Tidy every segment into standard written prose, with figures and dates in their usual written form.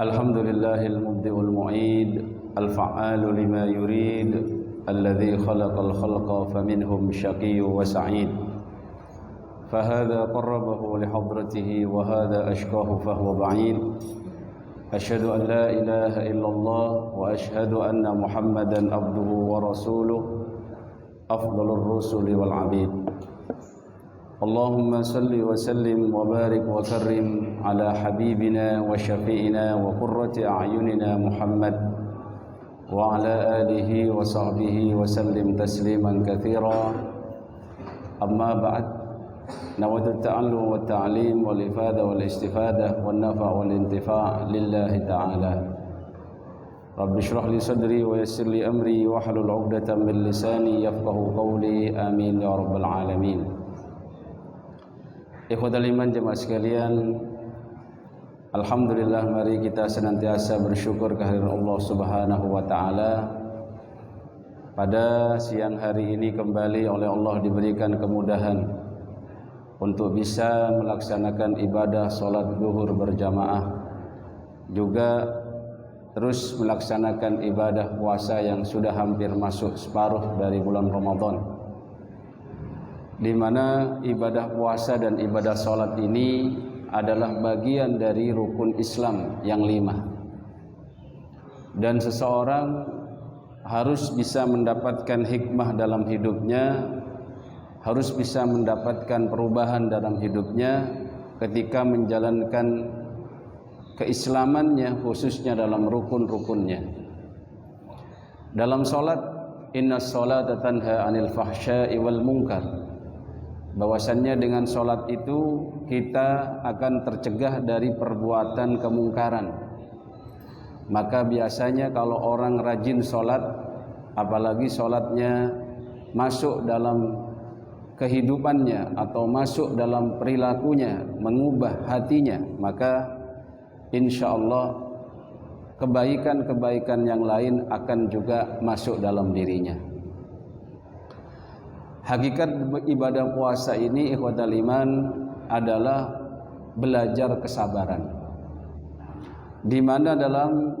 الحمد لله المبدئ المعيد الفعال لما يريد الذي خلق الخلق فمنهم شقي وسعيد فهذا قربه لحضرته وهذا أشقاه فهو بعيد أشهد أن لا إله إلا الله وأشهد أن محمدا عبده ورسوله أفضل الرسل والعبيد اللهم صل وسلم وبارك وكرم على حبيبنا وشفيئنا وقرة أعيننا محمد وعلى آله وصحبه وسلم تسليما كثيرا أما بعد نود التعلم والتعليم والإفادة والاستفادة والنفع والانتفاع لله تعالى رب اشرح لي صدري ويسر لي أمري واحلل عقدة من لساني يفقه قولي آمين يا رب العالمين. Ikhwatal iman jemaah sekalian, alhamdulillah mari kita senantiasa bersyukur kehadiran Allah Subhanahu wa taala. Pada siang hari ini kembali oleh Allah diberikan kemudahan untuk bisa melaksanakan ibadah salat zuhur berjamaah, juga terus melaksanakan ibadah puasa yang sudah hampir masuk separuh dari bulan Ramadan, di mana ibadah puasa dan ibadah sholat ini adalah bagian dari rukun Islam yang 5. Dan seseorang harus bisa mendapatkan hikmah dalam hidupnya, harus bisa mendapatkan perubahan dalam hidupnya ketika menjalankan keislamannya, khususnya dalam rukun-rukunnya. Dalam sholat, inna sholata tanha anil fahsya'i wal munkar, bahwasannya dengan sholat itu kita akan tercegah dari perbuatan kemungkaran. Maka biasanya kalau orang rajin sholat, apalagi sholatnya masuk dalam kehidupannya atau masuk dalam perilakunya, mengubah hatinya, maka insya Allah kebaikan-kebaikan yang lain akan juga masuk dalam dirinya. Hakikat ibadah puasa ini ikhwatal iman adalah belajar kesabaran, di mana dalam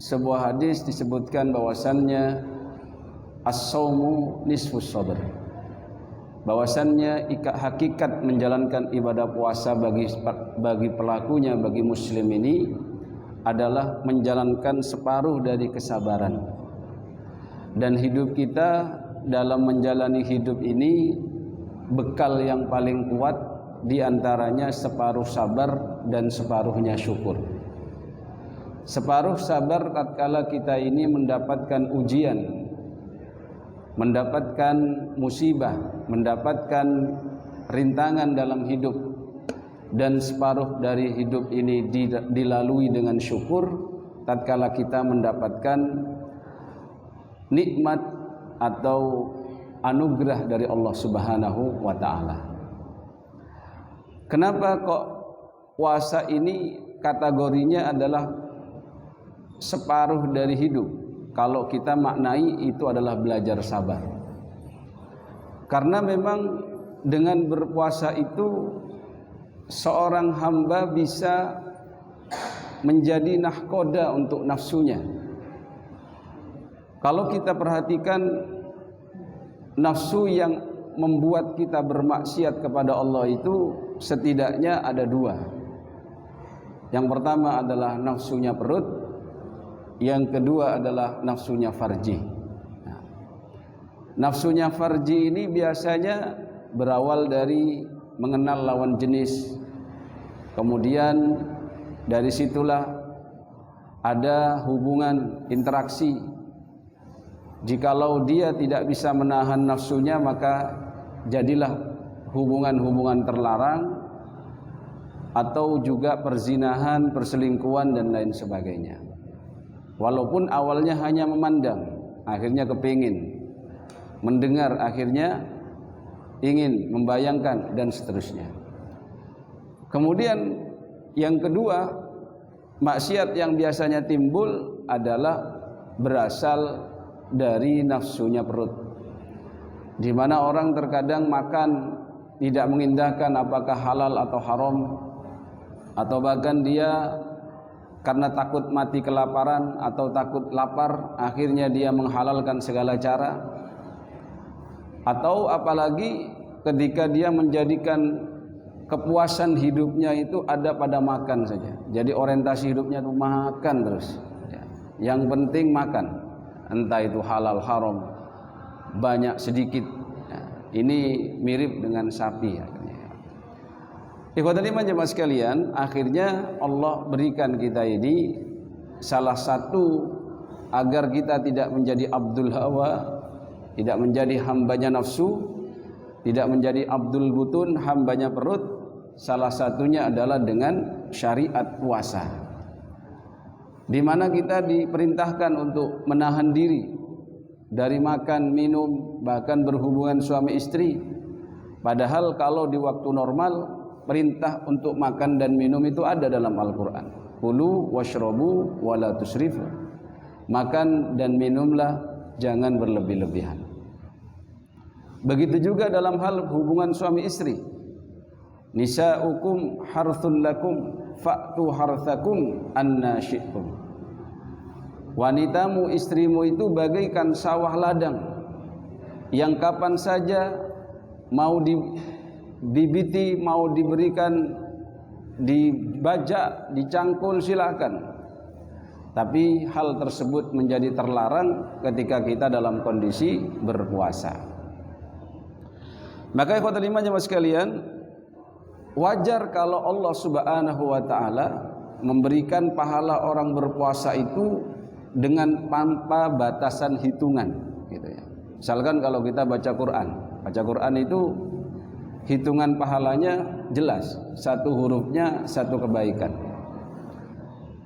sebuah hadis disebutkan bahwasannya as-saumu nisfus sabr, bahwasannya hakikat menjalankan ibadah puasa bagi pelakunya, bagi muslim ini adalah menjalankan separuh dari kesabaran. Dan hidup kita dalam menjalani hidup ini, bekal yang paling kuat diantaranya separuh sabar dan separuhnya syukur. Separuh sabar tatkala kita ini mendapatkan ujian, mendapatkan musibah, mendapatkan rintangan dalam hidup, dan separuh dari hidup ini dilalui dengan syukur tatkala kita mendapatkan nikmat atau anugerah dari Allah Subhanahu wa taala. Kenapa kok puasa ini kategorinya adalah separuh dari hidup? Kalau kita maknai itu adalah belajar sabar. Karena memang dengan berpuasa itu seorang hamba bisa menjadi nahkoda untuk nafsunya. Kalau kita perhatikan, nafsu yang membuat kita bermaksiat kepada Allah itu setidaknya ada 2. Yang pertama adalah nafsunya perut, yang kedua adalah nafsunya farji. Nafsunya farji ini biasanya berawal dari mengenal lawan jenis, kemudian dari situlah ada hubungan interaksi. Jikalau dia tidak bisa menahan nafsunya, maka jadilah hubungan-hubungan terlarang, atau juga perzinahan, perselingkuhan dan lain sebagainya. Walaupun awalnya hanya memandang, akhirnya kepingin, mendengar, akhirnya ingin, membayangkan dan seterusnya. Kemudian yang kedua, maksiat yang biasanya timbul adalah berasal dari nafsunya perut, di mana orang terkadang makan tidak mengindahkan apakah halal atau haram, atau bahkan dia karena takut mati kelaparan atau takut lapar, akhirnya dia menghalalkan segala cara. Atau apalagi ketika dia menjadikan kepuasan hidupnya itu ada pada makan saja. Jadi orientasi hidupnya itu makan terus. Yang penting makan, entah itu halal haram, banyak sedikit. Ini mirip dengan sapi. Ikhwatul iman jemaah sekalian, akhirnya Allah berikan kita ini salah satu agar kita tidak menjadi abdul hawa, tidak menjadi hambanya nafsu, tidak menjadi abdul butun, hambanya perut. Salah satunya adalah dengan syariat puasa, di mana kita diperintahkan untuk menahan diri dari makan, minum, bahkan berhubungan suami istri. Padahal kalau di waktu normal perintah untuk makan dan minum itu ada dalam Al-Quran. Kulu washrabu wala tusrifu. Makan dan minumlah, jangan berlebih-lebihan. Begitu juga dalam hal hubungan suami istri. Nisa'ukum harthul lakum fa'tu harthakum anna syi'tum. Wanitamu, istrimu itu bagaikan sawah ladang yang kapan saja mau dibibiti, mau diberikan, dibajak, dicangkul, silakan. Tapi hal tersebut menjadi terlarang ketika kita dalam kondisi berpuasa. Maka ikhwatul iman jemaah sekalian, wajar kalau Allah Subhanahu wa taala memberikan pahala orang berpuasa itu dengan tanpa batasan hitungan, gitu ya. Misalkan kalau kita baca Quran itu hitungan pahalanya jelas, satu hurufnya satu kebaikan.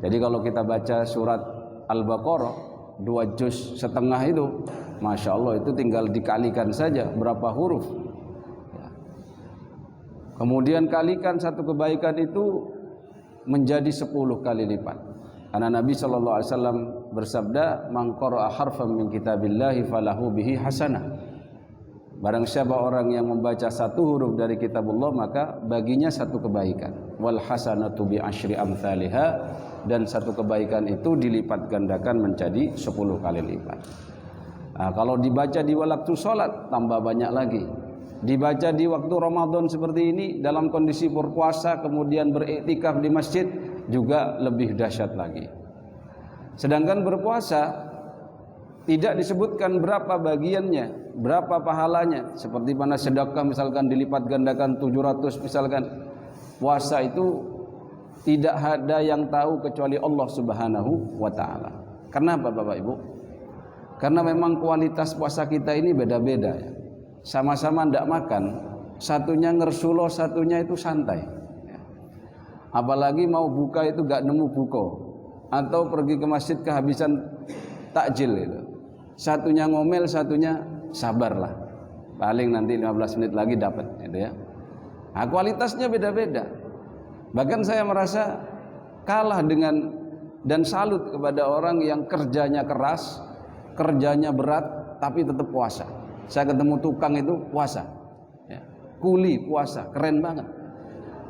Jadi kalau kita baca surat Al-Baqarah 2 juz setengah itu, Masya Allah, itu tinggal dikalikan saja berapa huruf. Kemudian kalikan satu kebaikan itu menjadi 10 kali lipat. Karena Nabi SAW bersabda, "Man qara'a harfan min kitabillahi falahu bihi hasanah." Barang siapa orang yang membaca satu huruf dari kitabullah, maka baginya satu kebaikan. Wal hasanatu bi asyri amsalihha, dan satu kebaikan itu dilipat gandakan menjadi 10 kali lipat. Nah, kalau dibaca di waktu sholat tambah banyak lagi. Dibaca di waktu Ramadan seperti ini dalam kondisi berpuasa kemudian beriktikaf di masjid juga lebih dahsyat lagi. Sedangkan berpuasa tidak disebutkan berapa bagiannya, berapa pahalanya. Seperti mana sedekah misalkan dilipat gandakan 700 misalkan. Puasa itu tidak ada yang tahu kecuali Allah Subhanahu wa taala. Kenapa Bapak Ibu? Karena memang kualitas puasa kita ini beda-beda ya. Sama-sama tidak makan, satunya ngersuloh, satunya itu santai. Apalagi mau buka itu gak nemu buko, atau pergi ke masjid kehabisan takjil itu. Satunya ngomel, satunya sabarlah. Paling nanti 15 menit lagi dapat, gitu ya. Nah, kualitasnya beda-beda. Bahkan saya merasa kalah dengan dan salut kepada orang yang kerjanya keras, kerjanya berat, tapi tetap puasa. Saya ketemu tukang itu puasa, ya. Kuli puasa, keren banget.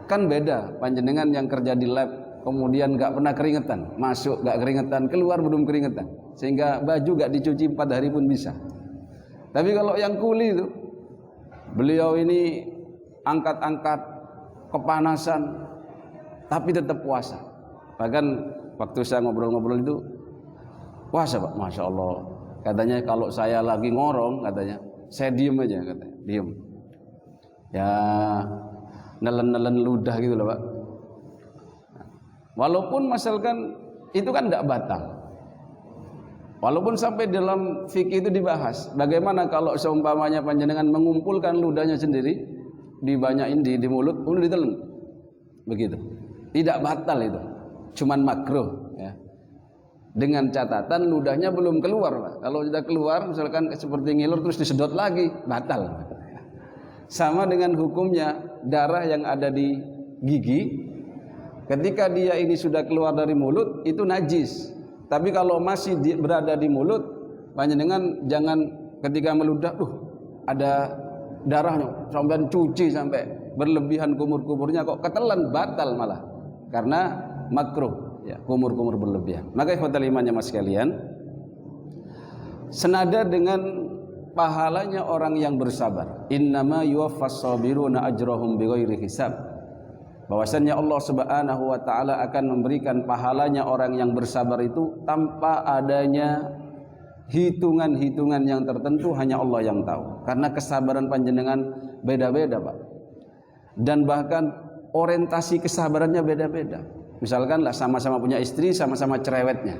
Kan beda panjenengan yang kerja di lab, kemudian gak pernah keringetan, masuk gak keringetan, keluar belum keringetan, sehingga baju gak dicuci 4 hari pun bisa. Tapi kalau yang kuli itu, beliau ini angkat-angkat kepanasan, tapi tetap puasa. Bahkan waktu saya ngobrol-ngobrol itu, puasa Pak, Masya Allah. Katanya kalau saya lagi ngorong, katanya saya diem aja, katanya diem. Ya nelen-nelen ludah gitu loh Pak. Walaupun misalkan itu kan tidak batal. Walaupun sampai dalam fikih itu dibahas, bagaimana kalau seumpamanya panjenengan mengumpulkan ludahnya sendiri, dibanyakin di mulut, kemudian ditelen, begitu. Tidak batal itu, cuman makruh. Ya. Dengan catatan ludahnya belum keluar Pak. Kalau sudah keluar misalkan seperti ngiler terus disedot lagi, batal. Sama dengan hukumnya darah yang ada di gigi, ketika dia ini sudah keluar dari mulut itu najis. Tapi kalau masih berada di mulut, panjenengan jangan ketika meludah, ada darahnya, sampai cuci sampai berlebihan kumur-kumurnya kok ketelan, batal malah. Karena makruh. ya, kumur-kumur berlebihan. Maka ikhwatal iman jamaah sekalian, senada dengan pahalanya orang yang bersabar, innama yuwaffas sabiruna ajrahum bighairi hisab, bahwasannya Allah Subhanahu wa taala akan memberikan pahalanya orang yang bersabar itu tanpa adanya hitungan-hitungan yang tertentu, hanya Allah yang tahu. Karena kesabaran panjenengan beda-beda, Pak. Dan bahkan orientasi kesabarannya beda-beda. Misalkan lah sama-sama punya istri, sama-sama cerewetnya.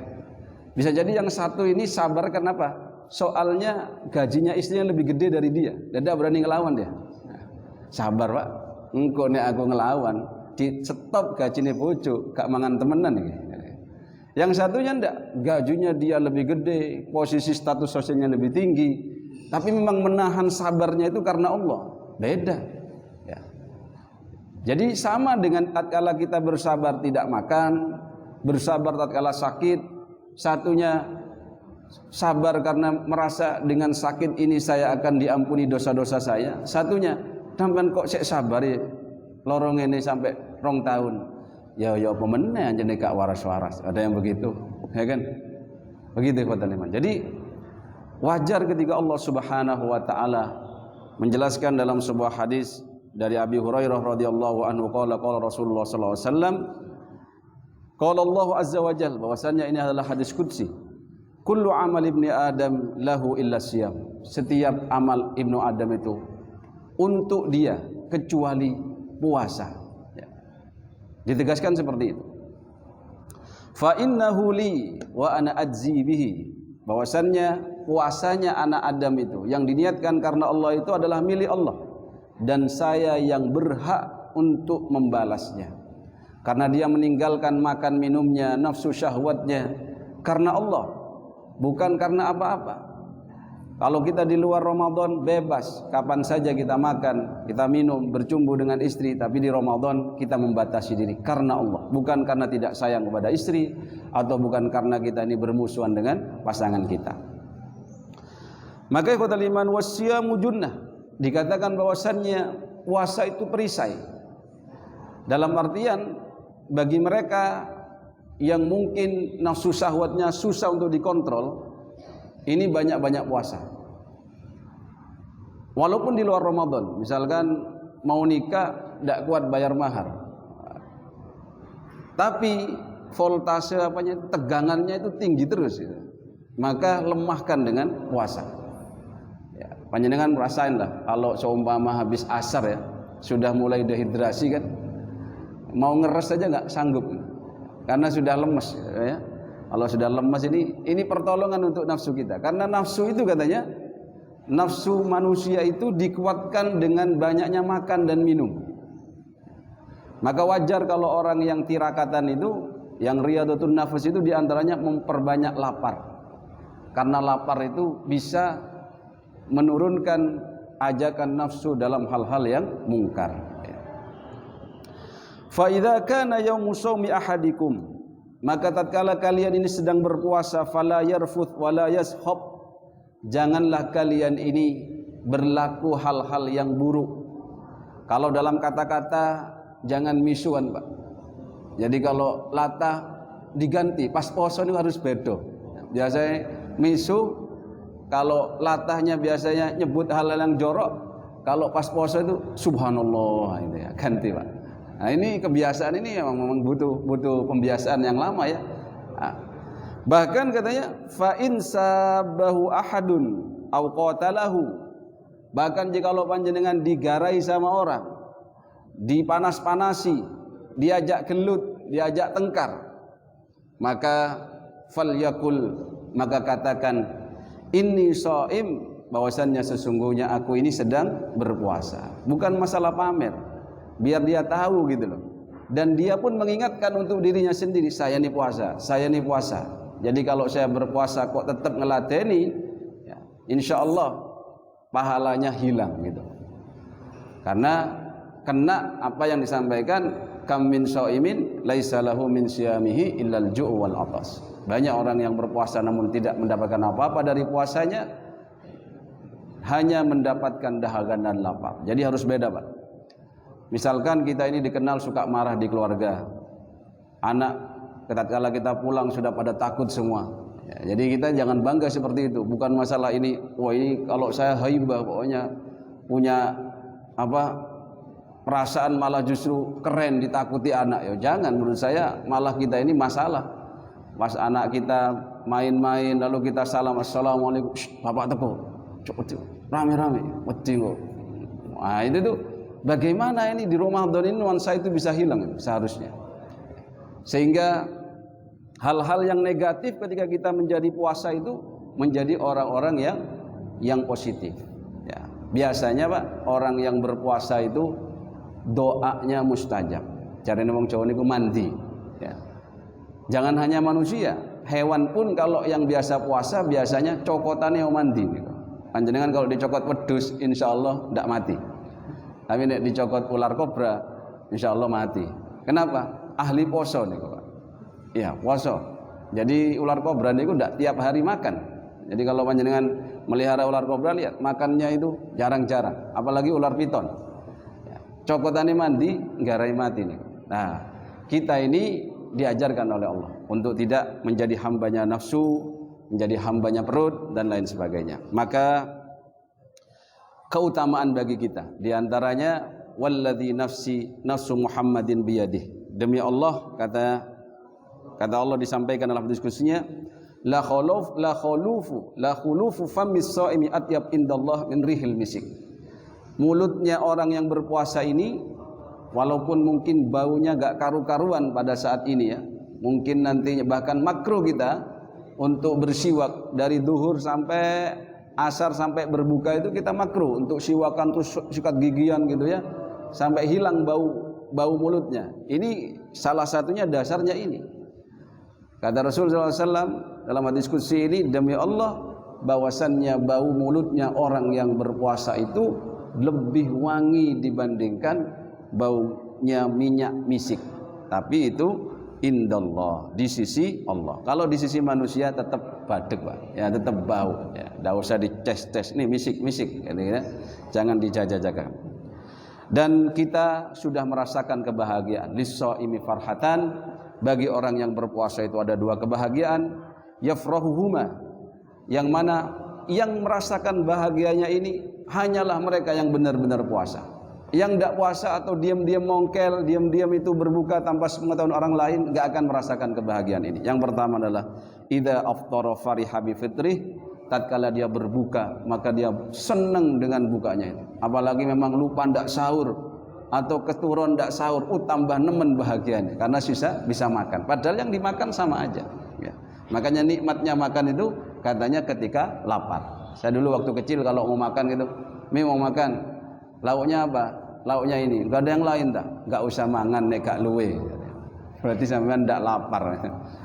Bisa jadi yang satu ini sabar kenapa? Soalnya gajinya istrinya lebih gede dari dia, dan dia berani ngelawan dia. Nah, sabar Pak, engko nek aku ngelawan, di stop gajine bojo, gak mangan temenan iki. Yang satunya ndak, gajinya dia lebih gede, posisi status sosialnya lebih tinggi, tapi memang menahan sabarnya itu karena Allah. Beda. Ya. Jadi sama dengan tatkala kita bersabar tidak makan, bersabar tatkala sakit, satunya sabar karena merasa dengan sakit ini saya akan diampuni dosa-dosa saya. Satunya, sampean kok sik sabar ya, lorong ini sampai 2 tahun. Ya apa meneh anjene gak waras-waras. Ada yang begitu, ya kan? Begitu ikhwatal iman. Jadi wajar ketika Allah Subhanahu wa taala menjelaskan dalam sebuah hadis dari Abi Hurairah radhiyallahu anhu qala Rasulullah sallallahu alaihi wasallam, qala Allah azza wa jalla, bahwasanya ini adalah hadis qudsi. Kullu amal ibni Adam lahu illa siyam. Setiap amal ibnu Adam itu untuk dia kecuali puasa. Ya. Ditegaskan seperti itu. Fa innahu li wa ana ajzi bihi. Bahwasannya puasanya anak Adam itu yang diniatkan karena Allah itu adalah milik Allah, dan saya yang berhak untuk membalasnya. Karena dia meninggalkan makan minumnya, nafsu syahwatnya karena Allah, bukan karena apa-apa. Kalau kita di luar Ramadan bebas, kapan saja kita makan, kita minum, bercumbu dengan istri. Tapi di Ramadan kita membatasi diri karena Allah, bukan karena tidak sayang kepada istri, atau bukan karena kita ini bermusuhan dengan pasangan kita. Maka ikhwatal iman, wasyamu junnah, dikatakan bahwasannya puasa itu perisai. Dalam artian bagi mereka yang mungkin nafsu syahwatnya susah untuk dikontrol, ini banyak-banyak puasa. Walaupun di luar Ramadan, misalkan mau nikah tidak kuat bayar mahar, tapi voltase tegangannya itu tinggi terus, maka lemahkan dengan puasa. Ya, panjenengan merasain lah, kalau seumpama habis asar ya, sudah mulai dehidrasi kan, mau ngeres saja nggak sanggup, karena sudah lemes ya. Kalau sudah lemas ini pertolongan untuk nafsu kita. Karena nafsu itu katanya, nafsu manusia itu dikuatkan dengan banyaknya makan dan minum. Maka wajar kalau orang yang tirakatan itu, yang riyadhatun nafs itu diantaranya memperbanyak lapar. Karena lapar itu bisa menurunkan ajakan nafsu dalam hal-hal yang mungkar. Fa idza kana yaumu shaumi ahadikum, maka tatkala kalian ini sedang berpuasa, fala yarfuth wala yashab, janganlah kalian ini berlaku hal-hal yang buruk. Kalau dalam kata-kata jangan misuan, Pak. Jadi kalau latah diganti, pas poso ini harus bedo. Biasanya misu, kalau latahnya biasanya nyebut hal-hal yang jorok, kalau pas poso itu subhanallah, itu ya, ganti, Pak. Nah, ini kebiasaan ini memang butuh pembiasaan yang lama ya. Nah, bahkan katanya fa in sabahu ahadun au qatalahu, bahkan jikalau panjenengan digarai sama orang, dipanas-panasi, diajak gelut, diajak tengkar, maka falyakul, maka katakan inni shaim, bahwasannya sesungguhnya aku ini sedang berpuasa. Bukan masalah pamer, biar dia tahu gitu loh. Dan dia pun mengingatkan untuk dirinya sendiri, saya ini puasa, saya ini puasa. Jadi kalau saya berpuasa kok tetap ngeladeni, ya, insya Allah pahalanya hilang gitu. Karena kena apa yang disampaikan, kam min shaimin laisa lahu min siyamihi illal ju' wal atas. Banyak orang yang berpuasa namun tidak mendapatkan apa-apa dari puasanya, hanya mendapatkan dahaga dan lapar. Jadi harus beda, Pak. Misalkan kita ini dikenal suka marah di keluarga, anak tatkala kita pulang sudah pada takut semua. Ya, jadi kita jangan bangga seperti itu. Bukan masalah ini, wah ini kalau saya haibah pokoknya punya perasaan malah justru keren ditakuti anak. Ya jangan, menurut saya malah kita ini masalah. Pas anak kita main-main lalu kita salam assalamualaikum, bapak teko, rame-rame, wedi kok. Nah itu tuh bagaimana ini di Ramadan ini nuansa itu bisa hilang seharusnya. Sehingga hal-hal yang negatif ketika kita menjadi puasa itu menjadi orang-orang yang positif. Ya, biasanya Pak, orang yang berpuasa itu doanya mustajab. Carane wong Jawa niku mandi. Ya. Jangan hanya manusia, hewan pun kalau yang biasa puasa biasanya cokotane yang mandi. Panjenengan kalau dicokot wedhus, insya Allah tidak mati. Tapi nek dicokot ular kobra, insya Allah mati. Kenapa? Ahli poso nih Pak. Iya, puasa. Jadi ular kobra niku ndak tiap hari makan. Jadi kalau panjenengan melihara ular kobra, lihat makannya itu jarang-jarang, apalagi ular piton. Ya, cokotane mandi nggarai mati nih. Nah, kita ini diajarkan oleh Allah untuk tidak menjadi hambanya nafsu, menjadi hambanya perut dan lain sebagainya. Maka keutamaan bagi kita diantaranya walladzi nafsu Muhammadin biyadih. Demi Allah, kata Allah disampaikan dalam diskusinya, la khulufu famis shaimi atyab indallah min rihil misik. Mulutnya orang yang berpuasa ini walaupun mungkin baunya gak karu-karuan pada saat ini ya, mungkin nantinya bahkan makruh kita untuk bersiwak dari duhur sampai asar sampai berbuka itu kita makruh untuk siwakan terus sikat gigian gitu ya sampai hilang bau mulutnya. Ini salah satunya dasarnya ini. Kata Rasulullah SAW dalam hadis qudsi ini, demi Allah bahwasannya bau mulutnya orang yang berpuasa itu lebih wangi dibandingkan baunya minyak misik. Tapi itu indallah, di sisi Allah. Kalau di sisi manusia tetap badek Pak, ya tetap bau. Ya, tidak usah dites-tes. Ini misik-misik, ya. Jangan dijaga-jaga. Dan kita sudah merasakan kebahagiaan. Lis-shaimi farhatan, bagi orang yang berpuasa itu ada dua kebahagiaan. Yafrahuhuma, yang mana yang merasakan bahagianya ini hanyalah mereka yang benar-benar puasa. Yang tidak puasa atau diam-diam mongkel, diam-diam itu berbuka tanpa pengetahuan orang lain, gak akan merasakan kebahagiaan ini. Yang pertama adalah idza aftara fariha bi fitrih, tatkala dia berbuka maka dia senang dengan bukanya itu. Apalagi memang lupa ndak sahur atau keturun ndak sahur, tambah nemen bahagianya karena bisa makan. Padahal yang dimakan sama aja. Ya. Makanya nikmatnya makan itu katanya ketika lapar. Saya dulu waktu kecil kalau mau makan gitu, mau makan, lauknya apa? Lauknya ini, nggak ada yang lain tak? Nggak usah mangan nek gak luwe. Berarti sampean ndak lapar.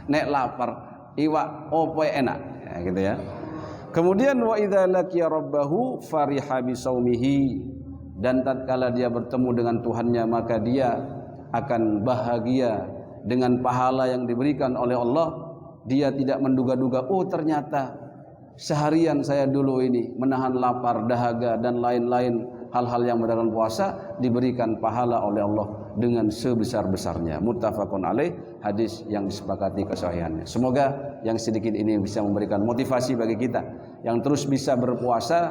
Nek lapar, iwak opo enak, ya, gitu ya. Kemudian wa idza laqiya rabbahu fariha bi saumihi, dan tatkala dia bertemu dengan Tuhannya maka dia akan bahagia dengan pahala yang diberikan oleh Allah. Dia tidak menduga-duga, oh ternyata seharian saya dulu ini menahan lapar, dahaga dan lain-lain hal-hal yang mendatangkan puasa diberikan pahala oleh Allah dengan sebesar-besarnya. Muttafaqun alaih, hadis yang disepakati kesahihannya. Semoga yang sedikit ini bisa memberikan motivasi bagi kita yang terus bisa berpuasa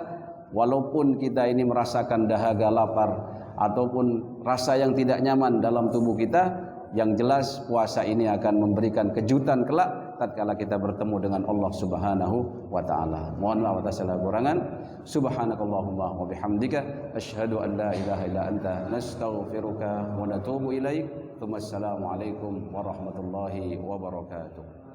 walaupun kita ini merasakan dahaga, lapar ataupun rasa yang tidak nyaman dalam tubuh kita. Yang jelas puasa ini akan memberikan kejutan kelak tatkala kita bertemu dengan Allah Subhanahu wa taala. Mohon maaf atas segala kekurangan. Subhanakallahumma wa bihamdika asyhadu an la ilaha illa anta nastaghfiruka wa natubu ilaik. Wassalamu alaikum warahmatullahi wabarakatuh.